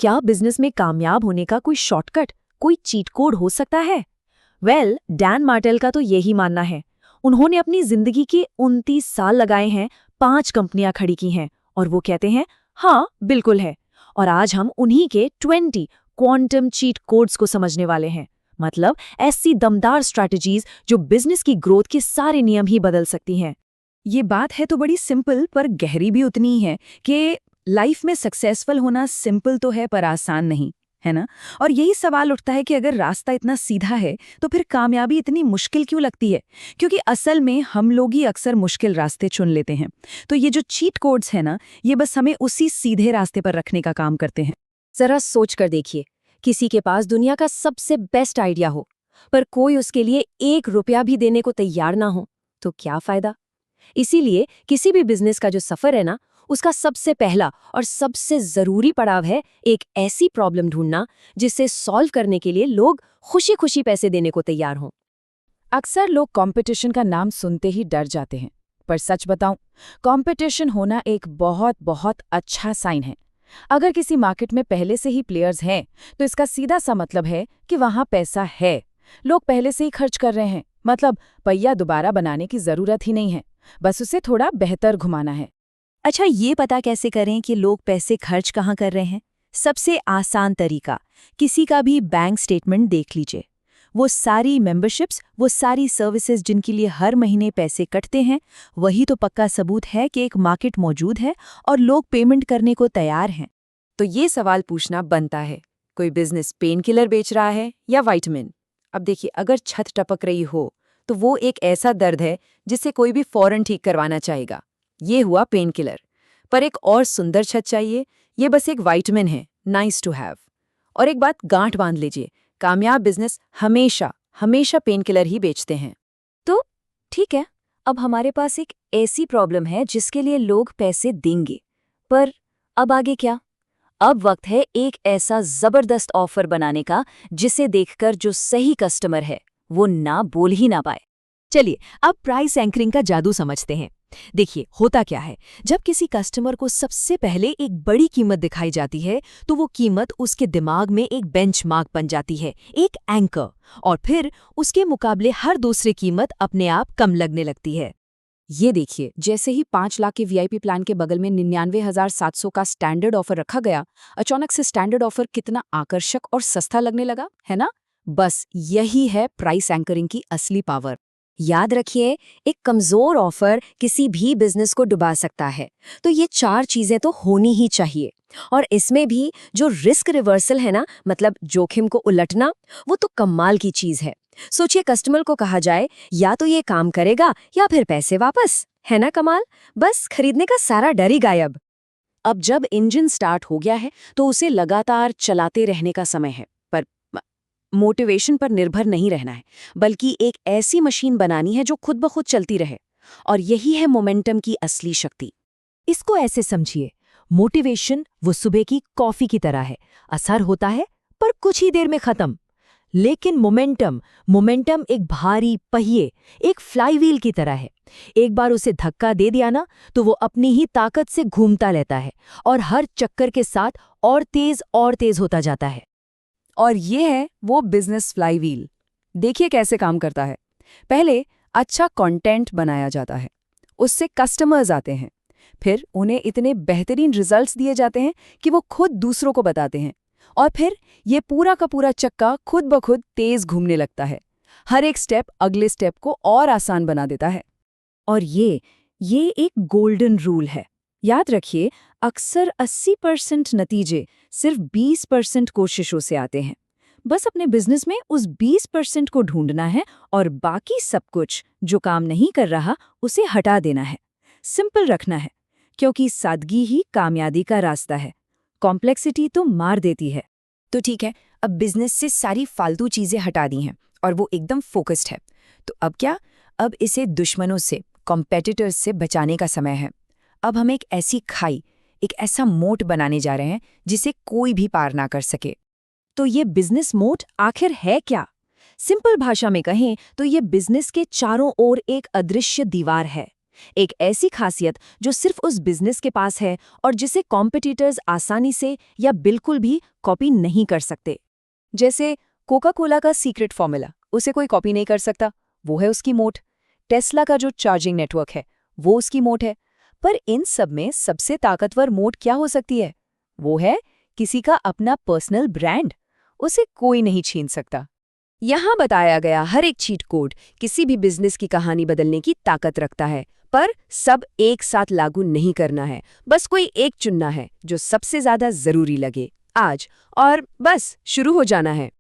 क्या बिजनेस में कामयाब होने का कोई शॉर्टकट, कोई चीट कोड हो सकता है? डैन मार्टेल का तो यही मानना है। उन्होंने अपनी जिंदगी के 29 साल लगाए हैं, 5 कंपनियां खड़ी की हैं, और वो कहते हैं हाँ बिल्कुल है। और आज हम उन्हीं के 20 क्वांटम चीट कोड्स को समझने वाले हैं। मतलब ऐसी दमदार स्ट्रैटेजीज जो बिजनेस की ग्रोथ के सारे नियम ही बदल सकती हैं। ये बात है तो बड़ी सिंपल पर गहरी भी उतनी ही है कि लाइफ में सक्सेसफुल होना सिंपल तो है पर आसान नहीं, है ना? और यही सवाल उठता है कि अगर रास्ता इतना सीधा है तो फिर कामयाबी इतनी मुश्किल क्यों लगती है? क्योंकि असल में हम लोग ही अक्सर मुश्किल रास्ते चुन लेते हैं। तो ये जो चीट कोड्स है ना, ये बस हमें उसी सीधे रास्ते पर रखने का काम करते हैं। जरा सोच कर देखिए, किसी के पास दुनिया का सबसे बेस्ट आइडिया हो, पर कोई उसके लिए 1 रुपया भी देने को तैयार ना हो, तो क्या फायदा? इसीलिए किसी भी बिजनेस का जो सफर है ना, उसका सबसे पहला और सबसे जरूरी पड़ाव है एक ऐसी प्रॉब्लम ढूंढना जिसे सॉल्व करने के लिए लोग खुशी खुशी पैसे देने को तैयार हों। अक्सर लोग कंपटीशन का नाम सुनते ही डर जाते हैं, पर सच बताऊं, कंपटीशन होना एक बहुत बहुत अच्छा साइन है। अगर किसी मार्केट में पहले से ही प्लेयर्स हैं, तो इसका सीधा सा मतलब है कि वहां पैसा है। लोग पहले से ही खर्च कर रहे हैं, मतलब पहिया दोबारा बनाने की जरूरत ही नहीं है, बस उसे थोड़ा बेहतर घुमाना है। अच्छा, ये पता कैसे करें कि लोग पैसे खर्च कहाँ कर रहे हैं? सबसे आसान तरीका, किसी का भी बैंक स्टेटमेंट देख लीजिए। वो सारी मेंबरशिप्स, वो सारी सर्विसेज जिनके लिए हर महीने पैसे कटते हैं, वही तो पक्का सबूत है कि एक मार्केट मौजूद है और लोग पेमेंट करने को तैयार हैं। तो ये सवाल पूछना बनता है, कोई बिजनेस पेन किलर बेच रहा है या विटामिन? अब देखिए, अगर छत टपक रही हो तो वो एक ऐसा दर्द है जिसे कोई भी फौरन ठीक करवाना चाहेगा। ये हुआ पेन किलर। पर एक और सुंदर छत चाहिए, ये बस एक विटामिन है, नाइस टू हैव। और एक बात गांठ बांध लीजिए, कामयाब बिजनेस हमेशा हमेशा पेन किलर ही बेचते हैं। तो ठीक है, अब हमारे पास एक ऐसी प्रॉब्लम है जिसके लिए लोग पैसे देंगे, पर अब आगे क्या? अब वक्त है एक ऐसा जबरदस्त ऑफर बनाने का जिसे देखकर जो सही कस्टमर है वो ना बोल ही ना पाए। चलिए अब प्राइस एंकरिंग का जादू समझते हैं। देखिए, होता क्या है, जब किसी कस्टमर को सबसे पहले एक बड़ी कीमत दिखाई जाती है तो वो कीमत उसके दिमाग में एक बेंचमार्क बन जाती है, एक एंकर, और फिर उसके मुकाबले हर दूसरी कीमत अपने आप कम लगने लगती है। ये देखिए, जैसे ही 5 लाख के वीआईपी प्लान के बगल में 99,700 का स्टैंडर्ड ऑफर रखा गया, अचानक से स्टैंडर्ड ऑफर कितना आकर्षक और सस्ता लगने लगा, है ना? बस यही है प्राइस एंकरिंग की असली पावर। याद रखिए, एक कमजोर ऑफर किसी भी बिजनेस को डुबा सकता है। तो ये 4 चीजें तो होनी ही चाहिए। और इसमें भी जो रिस्क रिवर्सल है ना, मतलब जोखिम को उलटना, वो तो कमाल की चीज है। सोचिए, कस्टमर को कहा जाए या तो ये काम करेगा या फिर पैसे वापस, है ना कमाल? बस खरीदने का सारा डर ही गायब। अब जब इंजन स्टार्ट हो गया है तो उसे लगातार चलाते रहने का समय है, पर मोटिवेशन पर निर्भर नहीं रहना है, बल्कि एक ऐसी मशीन बनानी है जो खुद ब खुद चलती रहे। और यही है मोमेंटम की असली शक्ति। इसको ऐसे समझिए, मोटिवेशन वो सुबह की कॉफी की तरह है, असर होता है पर कुछ ही देर में खत्म। लेकिन मोमेंटम एक भारी पहिए, एक फ्लाईव्हील की तरह है। एक बार उसे धक्का दे दिया ना, तो वो अपनी ही ताकत से घूमता रहता है और हर चक्कर के साथ और तेज होता जाता है। और ये है वो बिजनेस फ्लाईव्हील। देखिए कैसे काम करता है। पहले अच्छा कंटेंट बनाया जाता है, उससे कस्टमर्स आते हैं, फिर उन्हें इतने बेहतरीन रिजल्ट्स दिए जाते हैं कि वो खुद दूसरों को बताते हैं, और फिर ये पूरा का पूरा चक्का खुद ब खुद तेज घूमने लगता है। हर एक स्टेप अगले स्टेप को और आसान बना देता है। और ये एक गोल्डन रूल है। याद रखिए, अक्सर 80% नतीजे सिर्फ 20% कोशिशों से आते हैं। बस अपने बिजनेस में उस 20% को ढूंढना है और बाकी सब कुछ जो काम नहीं कर रहा उसे हटा देना है। सिंपल रखना है, क्योंकि सादगी ही कामयाबी का रास्ता है। कॉम्प्लेक्सिटी तो मार देती है। तो ठीक है, अब बिजनेस से सारी फालतू चीजें हटा दी हैं और वो एकदम फोकस्ड है। तो अब क्या? अब इसे दुश्मनों से, कॉम्पेटिटर्स से बचाने का समय है। अब हम एक ऐसी खाई, एक ऐसा मोट बनाने जा रहे हैं जिसे कोई भी पार ना कर सके। तो ये बिजनेस मोट आखिर है क्या? सिंपल भाषा में कहें तो ये बिजनेस के चारों ओर एक अदृश्य दीवार है। एक ऐसी खासियत जो सिर्फ उस बिजनेस के पास है और जिसे कॉम्पिटिटर्स आसानी से या बिल्कुल भी कॉपी नहीं कर सकते। जैसे कोका कोला का सीक्रेट फॉर्मूला, उसे कोई कॉपी नहीं कर सकता, वो है उसकी मोट। टेस्ला का जो चार्जिंग नेटवर्क है, वो उसकी मोट है। पर इन सब में सबसे ताकतवर मोट क्या हो सकती है? वो है किसी का अपना पर्सनल ब्रांड। उसे कोई नहीं छीन सकता। यहाँ बताया गया हर एक चीट कोड किसी भी बिजनेस की कहानी बदलने की ताकत रखता है, पर सब एक साथ लागू नहीं करना है। बस कोई एक चुनना है जो सबसे ज्यादा जरूरी लगे आज, और बस शुरू हो जाना है।